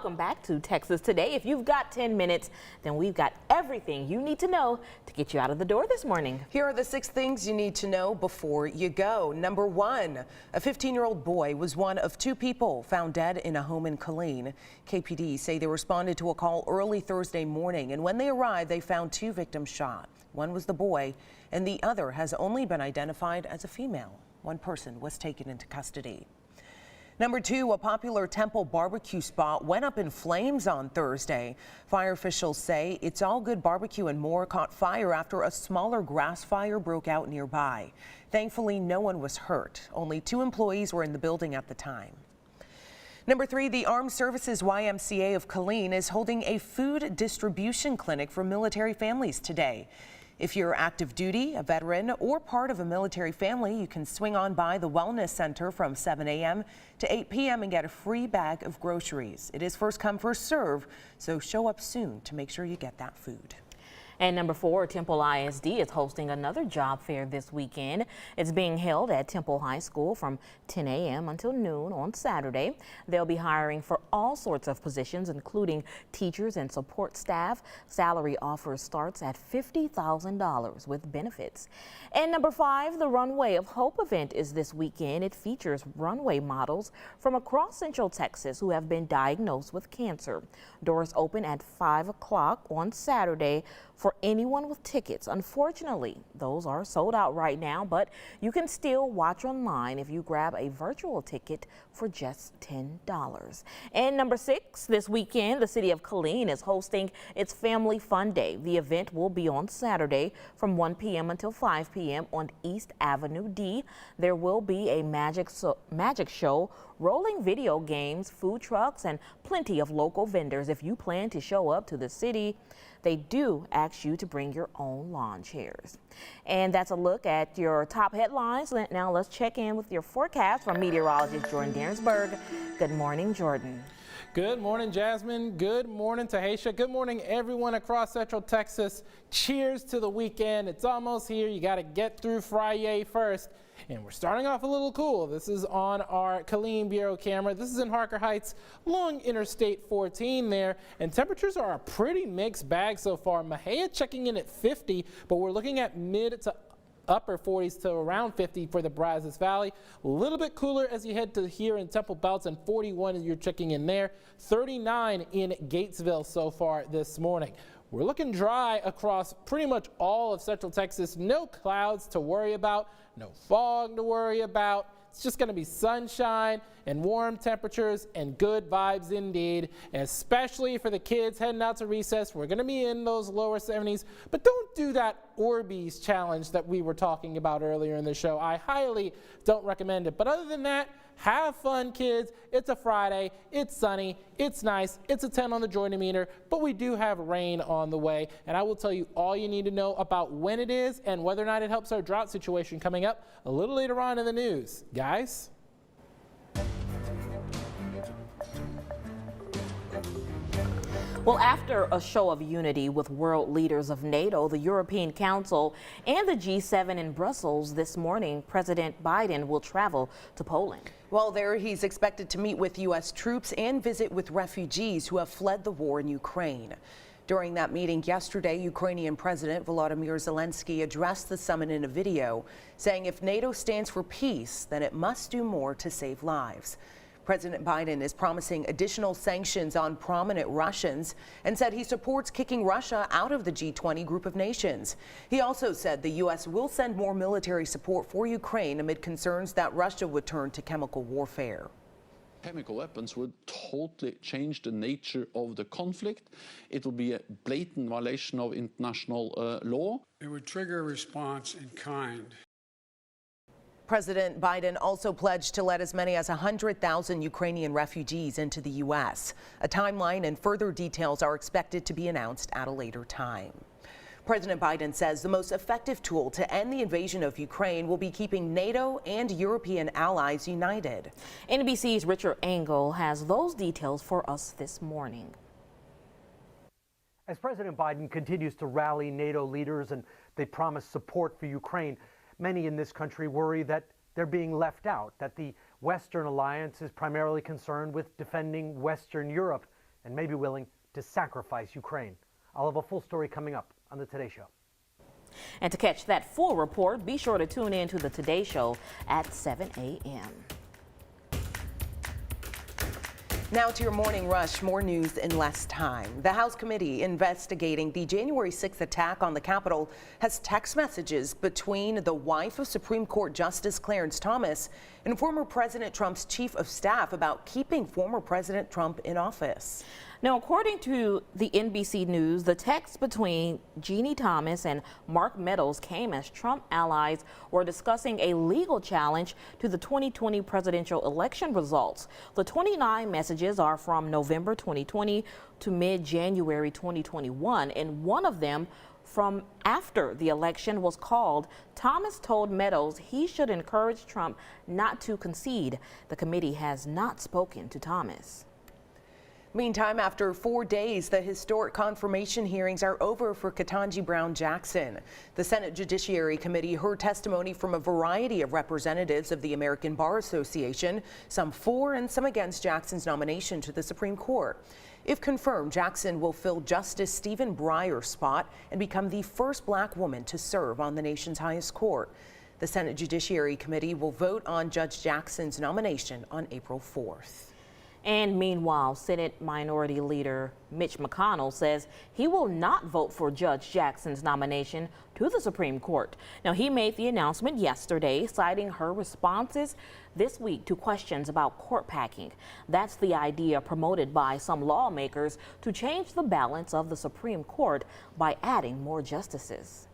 welcome back to Texas Today. If you've got 10 minutes, then we've got everything you need to know to get you out of the door this morning. Here are the 6 things you need to know before you go. Number 1, a 15-year-old boy was one of 2 people found dead in a home in Killeen. KPD say they responded to a call early Thursday morning, and when they arrived, they found 2 victims shot. One was the boy, and the other has only been identified as a female. 1 person was taken into custody. Number 2, a popular Temple barbecue spot went up in flames on Thursday. Fire officials say It's All Good Barbecue and More caught fire after a smaller grass fire broke out nearby. Thankfully, no one was hurt. Only 2 employees were in the building at the time. Number 3, the Armed Services Ymca of Colleen is holding a food distribution clinic for military families today. If you're active duty, a veteran, or part of a military family, you can swing on by the Wellness Center from 7 a.m. to 8 p.m. and get a free bag of groceries. It is first come, first serve, so show up soon to make sure you get that food. And number 4, Temple ISD is hosting another job fair this weekend. It's being held at Temple High School from 10 a.m. until noon on Saturday. They'll be hiring for all sorts of positions, including teachers and support staff. Salary offers starts at $50,000 with benefits. And number 5, the Runway of Hope event is this weekend. It features runway models from across Central Texas who have been diagnosed with cancer. Doors open at 5 o'clock on Saturday for anyone with tickets. Unfortunately, those are sold out right now, but you can still watch online if you grab a virtual ticket for just $10. And number 6, this weekend, the city of Killeen is hosting its Family Fun Day. The event will be on Saturday from 1 p.m. until 5 p.m. on East Avenue D. There will be a magic show, rolling video games, food trucks, and plenty of local vendors. If you plan to show up to the city, they do ask you to bring your own lawn chairs. And that's a look at your top headlines. Now let's check in with your forecast from meteorologist Jordan Dansberg. Good morning, Jordan. Good morning, Jasmine. Good morning, Tahisha. Good morning, everyone across Central Texas. Cheers to the weekend. It's almost here. You got to get through Friday first. And we're starting off a little cool. This is on our Killeen Bureau camera. This is in Harker Heights, along Interstate 14 there. And temperatures are a pretty mixed bag so far. Mahia checking in at 50, but we're looking at mid to upper 40s to around 50 for the Brazos Valley. A little bit cooler as you head to here in Temple Belts, and 41 as you're checking in there. 39 in Gatesville so far this morning. We're looking dry across pretty much all of Central Texas. No clouds to worry about, no fog to worry about. It's just going to be sunshine and warm temperatures and good vibes indeed, especially for the kids heading out to recess. We're going to be in those lower 70s, but don't do that Orbeez challenge that we were talking about earlier in the show. I highly don't recommend it. But other than that, have fun, kids. It's a Friday. It's sunny. It's nice. It's a 10 on the joy meter, but we do have rain on the way. And I will tell you all you need to know about when it is and whether or not it helps our drought situation coming up a little later on in the news. Guys? Well, after a show of unity with world leaders of NATO, the European Council, and the G7 in Brussels this morning, President Biden will travel to Poland. Well, there he's expected to meet with U.S. troops and visit with refugees who have fled the war in Ukraine. During that meeting yesterday, Ukrainian President Volodymyr Zelensky addressed the summit in a video, saying if NATO stands for peace, then it must do more to save lives. President Biden is promising additional sanctions on prominent Russians and said he supports kicking Russia out of the G20 group of nations. He also said the U.S. will send more military support for Ukraine amid concerns that Russia would turn to chemical warfare. Chemical weapons would totally change the nature of the conflict. It would be a blatant violation of international law. It would trigger a response in kind. President Biden also pledged to let as many as 100,000 Ukrainian refugees into the U.S. A timeline and further details are expected to be announced at a later time. President Biden says the most effective tool to end the invasion of Ukraine will be keeping NATO and European allies united. NBC's Richard Engel has those details for us this morning. As President Biden continues to rally NATO leaders and they promise support for Ukraine, many in this country worry that they're being left out, that the Western alliance is primarily concerned with defending Western Europe and may be willing to sacrifice Ukraine. I'll have a full story coming up on the Today Show. And to catch that full report, be sure to tune in to the Today Show at 7 a.m. Now to your morning rush, more news in less time. The House committee investigating the January 6th attack on the Capitol has text messages between the wife of Supreme Court Justice Clarence Thomas and former President Trump's chief of staff about keeping former President Trump in office. Now, according to the NBC News, the text between Jeannie Thomas and Mark Meadows came as Trump allies were discussing a legal challenge to the 2020 presidential election results. The 29 messages are from November 2020 to mid-January 2021, and one of them from after the election was called. Thomas told Meadows he should encourage Trump not to concede. The committee has not spoken to Thomas. Meantime, after 4 days, the historic confirmation hearings are over for Ketanji Brown Jackson. The Senate Judiciary Committee heard testimony from a variety of representatives of the American Bar Association, some for and some against Jackson's nomination to the Supreme Court. If confirmed, Jackson will fill Justice Stephen Breyer's spot and become the first black woman to serve on the nation's highest court. The Senate Judiciary Committee will vote on Judge Jackson's nomination on April 4th. And meanwhile, Senate Minority Leader Mitch McConnell says he will not vote for Judge Jackson's nomination to the Supreme Court. Now, he made the announcement yesterday, citing her responses this week to questions about court packing. That's the idea promoted by some lawmakers to change the balance of the Supreme Court by adding more justices.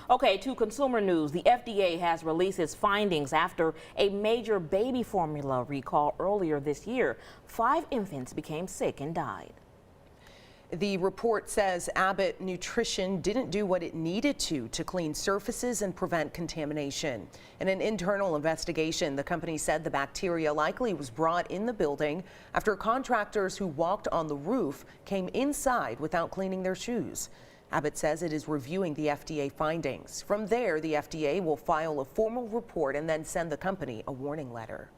Okay, to consumer news, the FDA has released its findings after a major baby formula recall earlier this year. 5 infants became sick and died. The report says Abbott Nutrition didn't do what it needed to clean surfaces and prevent contamination. In an internal investigation, the company said the bacteria likely was brought in the building after contractors who walked on the roof came inside without cleaning their shoes. Abbott says it is reviewing the FDA findings. From there, the FDA will file a formal report and then send the company a warning letter.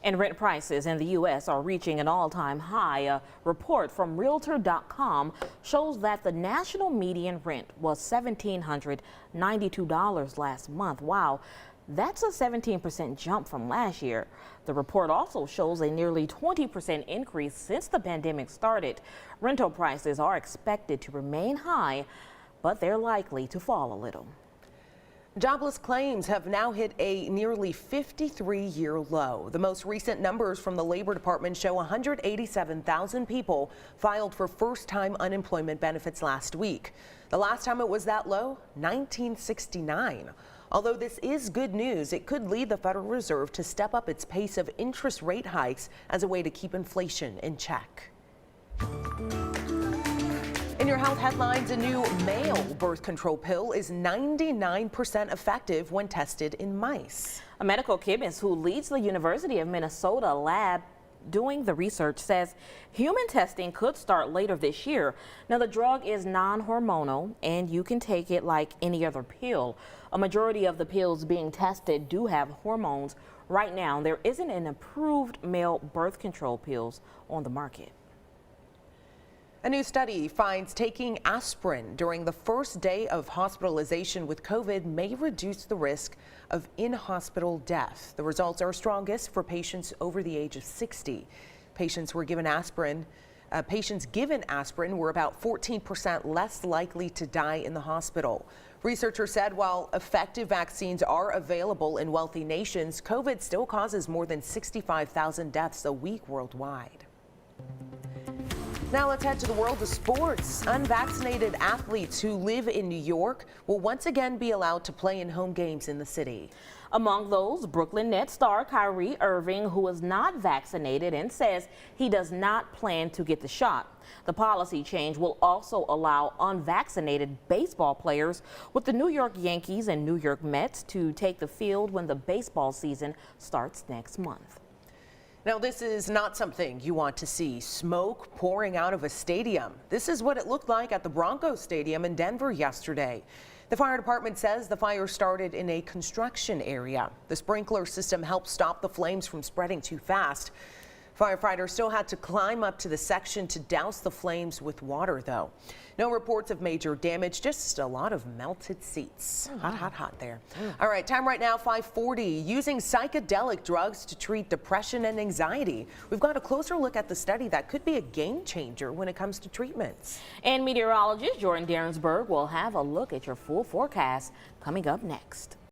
And rent prices in the U.S. are reaching an all-time high. A report from Realtor.com shows that the national median rent was $1,792 last month. Wow, that's a 17% jump from last year. The report also shows a nearly 20% increase since the pandemic started. Rental prices are expected to remain high, but they're likely to fall a little. Jobless claims have now hit a nearly 53-year low. The most recent numbers from the Labor Department show 187,000 people filed for first-time unemployment benefits last week. The last time it was that low, 1969. Although this is good news, it could lead the Federal Reserve to step up its pace of interest rate hikes as a way to keep inflation in check. In your health headlines, a new male birth control pill is 99% effective when tested in mice. A medical chemist who leads the University of Minnesota lab doing the research says human testing could start later this year. Now, the drug is non-hormonal and you can take it like any other pill. A majority of the pills being tested do have hormones. Right now, there isn't an approved male birth control pills on the market. A new study finds taking aspirin during the first day of hospitalization with COVID may reduce the risk of in-hospital death. The results are strongest for patients over the age of 60. Patients given aspirin were about 14% less likely to die in the hospital. Researchers said while effective vaccines are available in wealthy nations, COVID still causes more than 65,000 deaths a week worldwide. Now let's head to the world of sports. Unvaccinated athletes who live in New York will once again be allowed to play in home games in the city. Among those, Brooklyn Nets star Kyrie Irving, who is not vaccinated and says he does not plan to get the shot. The policy change will also allow unvaccinated baseball players with the New York Yankees and New York Mets to take the field when the baseball season starts next month. Now, this is not something you want to see, smoke pouring out of a stadium. This is what it looked like at the Broncos Stadium in Denver yesterday. The fire department says the fire started in a construction area. The sprinkler system helped stop the flames from spreading too fast. Firefighters still had to climb up to the section to douse the flames with water, though. No reports of major damage, just a lot of melted seats. Hot there. All right, time right now, 5:40. Using psychedelic drugs to treat depression and anxiety. We've got a closer look at the study that could be a game changer when it comes to treatments. And meteorologist Jordan Darensburg will have a look at your full forecast coming up next.